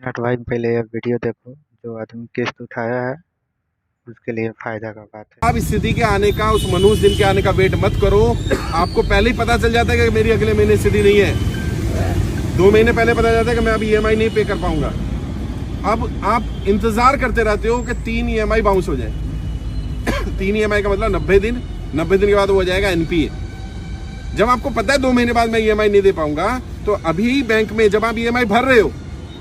Minute भाई पहले यह वीडियो देखो। जो आदमी किस्त उठाया है उसके लिए फायदा का बात है। आप स्थिति के आने का, उस मनुष्य दिन के आने का वेट मत करो। आपको पहले ही पता चल जाता है कि मेरी अगले महीने स्थिति नहीं है। 2 महीने पहले पता चलता है कि मैं अभी ईएमआई नहीं पे कर पाऊंगा। अब आप इंतजार करते रहते हो कि 3 ईएमआई बाउंस हो जाए। 3 ईएमआई का मतलब 90 दिन। 90 दिन के बाद वो हो जाएगा एनपीए। जब आपको पता है 2 महीने बाद मैं ईएमआई नहीं दे पाऊंगा, तो अभी बैंक में जब आप ईएमआई भर रहे हो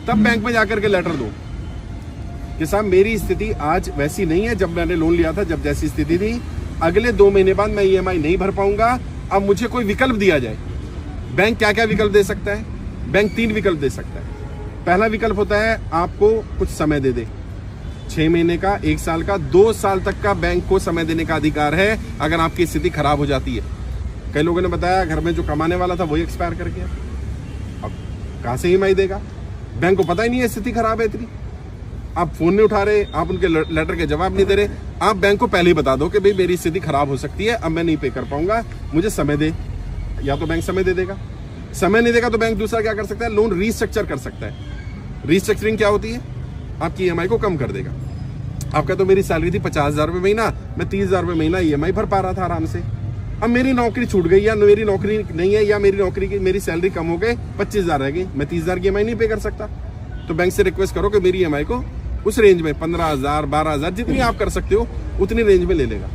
तब बैंक में जाकर के लेटर दो कि साहब मेरी स्थिति आज वैसी नहीं है जब मैंने लोन लिया था, जब जैसी स्थिति थी। अगले 2 महीने बाद मैं ईएमआई नहीं भर पाऊंगा। अब मुझे कोई विकल्प दिया जाए। बैंक क्या क्या विकल्प दे सकता है? बैंक 3 विकल्प दे सकता है। पहला विकल्प होता है आपको कुछ समय दे दे, 6 महीने का, 1 साल का, 2 साल तक का बैंक को समय देने का अधिकार है अगर आपकी स्थिति खराब हो जाती है। कई लोगों ने बताया घर में जो कमाने वाला था वही एक्सपायर कर गया, अब कहां से ईएमआई देगा? बैंक को पता ही नहीं है स्थिति खराब है इतनी। आप फोन नहीं उठा रहे, आप उनके लेटर के जवाब नहीं दे रहे। आप बैंक को पहले ही बता दो कि भाई मेरी स्थिति खराब हो सकती है, अब मैं नहीं पे कर पाऊंगा, मुझे समय दे। या तो बैंक समय दे देगा, समय नहीं देगा तो बैंक दूसरा क्या कर सकता है? लोन रीस्ट्रक्चर कर सकता है। रीस्ट्रक्चरिंग क्या होती है? आपकी ईएमआई को कम कर देगा। आपका तो मेरी सैलरी थी 50,000 रुपये महीना, मैं 30,000 रुपये महीना ईएमआई भर पा रहा था आराम से। अब मेरी नौकरी छूट गई, या मेरी नौकरी नहीं है, या मेरी नौकरी की मेरी सैलरी कम हो गई, 25,000 रह गई, मैं 30,000 की ईएमआई नहीं पे कर सकता। तो बैंक से रिक्वेस्ट करो कि मेरी ईएमआई को उस रेंज में 15,000, 12,000, जितनी आप कर सकते हो उतनी रेंज में ले लेगा।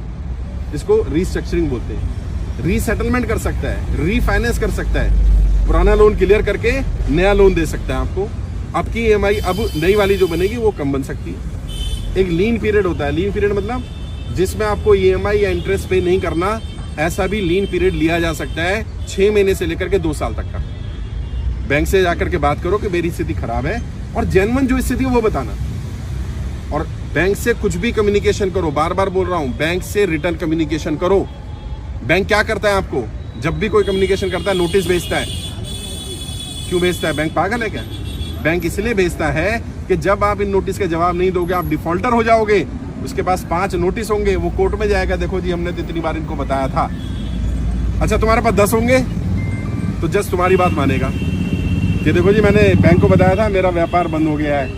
इसको रीस्ट्रक्चरिंग बोलते हैं। रीसेटलमेंट कर सकता है, रीफाइनेंस कर सकता है, पुराना लोन क्लियर करके नया लोन दे सकता है आपको। आपकी ईएमआई अब नई वाली जो बनेगी वो कम बन सकती है। एक लीन पीरियड होता है। लीन पीरियड मतलब जिसमें आपको ईएमआई या इंटरेस्ट पे नहीं करना, ऐसा भी लीन पीरियड लिया जा सकता है 6 महीने से लेकर के 2 साल तक का। बैंक से जाकर के बात करो कि मेरी स्थिति खराब है, और जेन्युइन जो स्थिति है वो बताना। और बैंक से कुछ भी कम्युनिकेशन करो, बार बार बोल रहा हूं, बैंक से रिटर्न कम्युनिकेशन करो। बैंक क्या करता है आपको? जब भी कोई कम्युनिकेशन करता है नोटिस भेजता है। क्यों भेजता है? बैंक पागल है क्या? बैंक इसलिए भेजता है कि जब आप इन नोटिस के जवाब नहीं दोगे आप डिफॉल्टर हो जाओगे। उसके पास 5 नोटिस होंगे, वो कोर्ट में जाएगा, देखो जी हमने तो इतनी बार इनको बताया था। अच्छा तुम्हारे पास 10 होंगे तो जज तुम्हारी बात मानेगा कि देखो जी मैंने बैंक को बताया था मेरा व्यापार बंद हो गया है,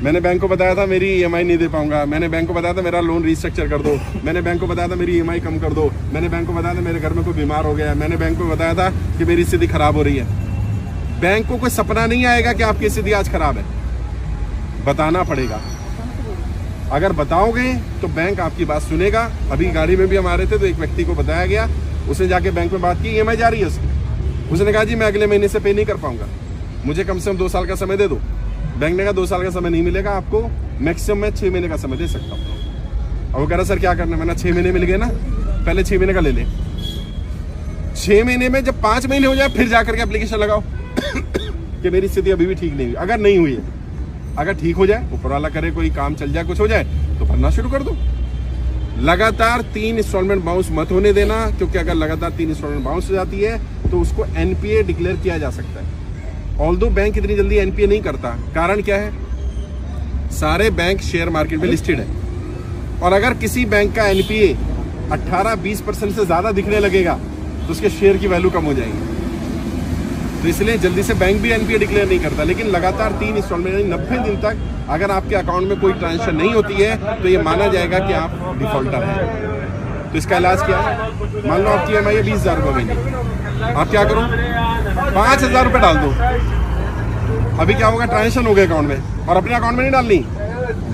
मैंने बैंक को बताया था मेरी ईएमआई नहीं दे पाऊंगा, मैंने बैंक को बताया था मेरा लोन रीस्ट्रक्चर कर दो, मैंने बैंक को बताया था मेरी ईएमआई कम कर दो, मैंने बैंक को बताया था मेरे घर में कोई बीमार हो गया है, मैंने बैंक को बताया था कि मेरी स्थिति खराब हो रही है। बैंक को कोई सपना नहीं आएगा कि आपकी स्थिति आज खराब है, बताना पड़ेगा। अगर बताओगे तो बैंक आपकी बात सुनेगा। अभी गाड़ी में भी हम आ रहे थे तो एक व्यक्ति को बताया गया, उसने जाके बैंक में बात की, ईएमआई जा रही है उसकी। उसने कहा जी मैं अगले महीने से पे नहीं कर पाऊंगा, मुझे कम से कम 2 साल का समय दे दो। बैंक ने कहा 2 साल का समय नहीं मिलेगा आपको, मैक्सिमम मैं 6 महीने का समय दे सकता हूँ। और वो कह रहा सर क्या करना है? मैंने 6 महीने मिल गए ना, पहले 6 महीने का ले ले। 6 महीने में जब 5 महीने हो जाए फिर जाकर के एप्लीकेशन लगाओ कि मेरी स्थिति अभी भी ठीक नहीं हुई। अगर नहीं हुई है, अगर ठीक हो जाए, ऊपर वाला करे, कोई काम चल जाए, कुछ हो जाए, तो भरना शुरू कर दो। लगातार 3 इंस्टॉलमेंट बाउंस मत होने देना, क्योंकि अगर लगातार 3 इंस्टॉलमेंट बाउंस हो जाती है तो उसको एनपीए डिक्लेयर किया जा सकता है। ऑल्दो बैंक इतनी जल्दी एनपीए नहीं करता। कारण क्या है? सारे बैंक शेयर मार्केट में लिस्टेड है, और अगर किसी बैंक का एनपीए 18-20% से ज्यादा दिखने लगेगा तो उसके शेयर की वैल्यू कम हो जाएगी। तो इसलिए जल्दी से बैंक भी एनपीए डिक्लेयर नहीं करता। लेकिन लगातार 3 इंस्टॉलमेंट यानी 90 दिन तक अगर आपके अकाउंट में कोई ट्रांजेक्शन नहीं होती है तो ये माना जाएगा कि आप डिफॉल्टर हैं। तो इसका इलाज क्या है? मान लो आपकी ईएमआई है 20,000 रुपये महीने, आप क्या करो 5,000 रुपये डाल दो। अभी क्या होगा? ट्रांजेक्शन हो गए अकाउंट में, और अपने अकाउंट में नहीं डालनी,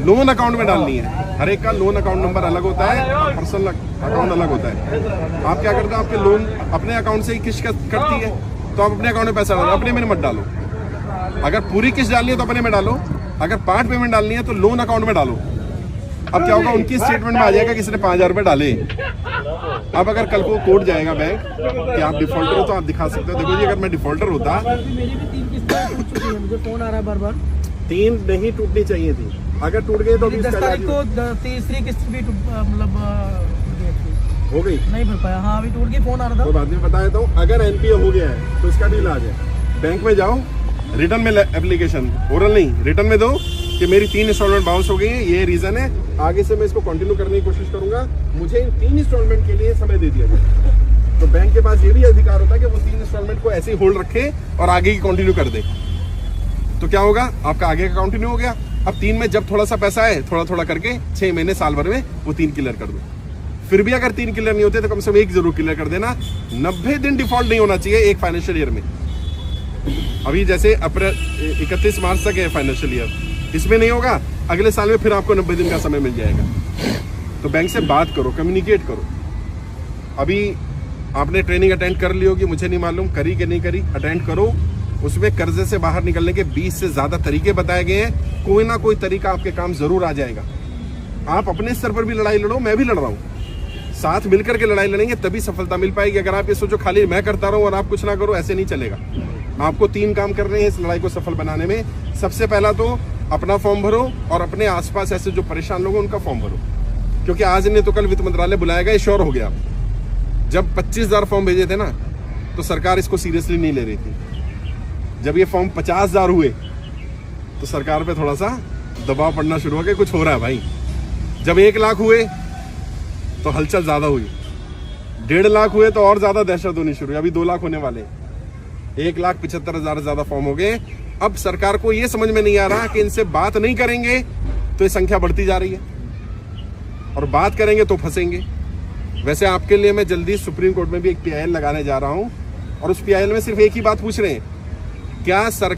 लोन अकाउंट में डालनी है। हर एक का लोन अकाउंट नंबर अलग होता है, पर्सनल अकाउंट अलग होता है। आप क्या करते हो? आपके लोन अपने अकाउंट से ही किस्त कटती है, तो आप अपने अकाउंट में पैसा डालो, अपने में मत डालो। अगर पूरी किस्त डालनी है तो अपने में डालो, अगर पार्ट पेमेंट डालनी है तो लोन अकाउंट में डालो। अब क्या होगा? उनकी स्टेटमेंट में आ जाएगा किसी ने 5,000 रुपये डाले। अब अगर कल को कोर्ट जाएगा बैंक कि आप डिफॉल्टर हो तो आप दिखा सकते हो, देखो जी अगर मैं डिफॉल्टर होता, मेरी भी 3 किस्तें टूट चुकी हैं, मुझे फोन आ रहा है बार-बार। 3 नहीं टूटनी चाहिए थी, अगर टूट गई तो 10 तारीख को तीसरी किस्त भी मतलब हो गई, नहीं भर पाया। हाँ अभी टूट गई, फोन आ रहा था। तो बाद में बता देता हूँ। अगर एनपीए हो गया है तो इसका भी इलाज है। बैंक में जाओ, रिटर्न में एप्लीकेशन, ओरल नहीं, रिटर्न में दो कि मेरी 3 इंस्टॉलमेंट बाउंस हो गई है, ये रीजन है, आगे से मैं इसको कंटिन्यू करने की कोशिश करूंगा, मुझे इन 3 इंस्टॉलमेंट के लिए समय दे दिया जाए। तो बैंक के पास ये भी अधिकार होता है कि वो 3 इंस्टॉलमेंट को ऐसे ही होल्ड रखे और आगे की कंटिन्यू कर दे। तो क्या होगा, आपका आगे का कंटिन्यू हो गया। अब 3 में जब थोड़ा सा पैसा है, थोड़ा थोड़ा करके 6 महीने साल भर में वो 3 क्लियर कर दो। फिर भी अगर 3 क्लियर नहीं होते तो कम से कम 1 जरूर क्लियर कर देना। 90 दिन डिफॉल्ट नहीं होना चाहिए एक फाइनेंशियल ईयर में। अभी जैसे अप्रैल 31 मार्च तक है फाइनेंशियल ईयर, इसमें नहीं होगा, अगले साल में फिर आपको 90 दिन का समय मिल जाएगा। तो बैंक से बात करो, कम्युनिकेट करो। अभी आपने ट्रेनिंग अटेंड कर ली होगी, मुझे नहीं मालूम करी कि नहीं करी, अटेंड करो। उसमें कर्जे से बाहर निकलने के 20 से ज्यादा तरीके बताए गए हैं। कोई ना कोई तरीका आपके काम जरूर आ जाएगा। आप अपने स्तर पर भी लड़ाई लड़ो, मैं भी लड़ रहा हूँ, साथ मिलकर के लड़ाई लड़ेंगे तभी सफलता मिल पाएगी। अगर आप ये सोचो खाली मैं करता रहूं और आप कुछ ना करो, ऐसे नहीं चलेगा। आपको 3 काम करने हैं इस लड़ाई को सफल बनाने में। सबसे पहला तो अपना फॉर्म भरो और अपने आसपास ऐसे जो परेशान लोग हैं उनका फॉर्म भरो, क्योंकि आज नहीं तो कल वित्त मंत्रालय बुलाएगा, ये श्योर हो गया। जब 25,000 फॉर्म भेजे थे ना तो सरकार इसको सीरियसली नहीं ले रही थी। जब ये फॉर्म 50,000 हुए तो सरकार पे थोड़ा सा दबाव पड़ना शुरू हो गया, कुछ हो रहा है भाई। जब 1 लाख हुए तो हलचल ज्यादा हुई, 1.5 लाख हुए तो और ज्यादा दहशत होनी शुरू हुई। अभी 2 लाख होने वाले, 1,75,000 ज्यादा फॉर्म हो गए। अब सरकार को यह समझ में नहीं आ रहा कि इनसे बात नहीं करेंगे तो ये संख्या बढ़ती जा रही है, और बात करेंगे तो फंसेंगे। वैसे आपके लिए मैं जल्दी सुप्रीम कोर्ट में भी एक PIL लगाने जा रहा हूं, और उस PIL में सिर्फ एक ही बात पूछ रहे हैं, क्या सरकार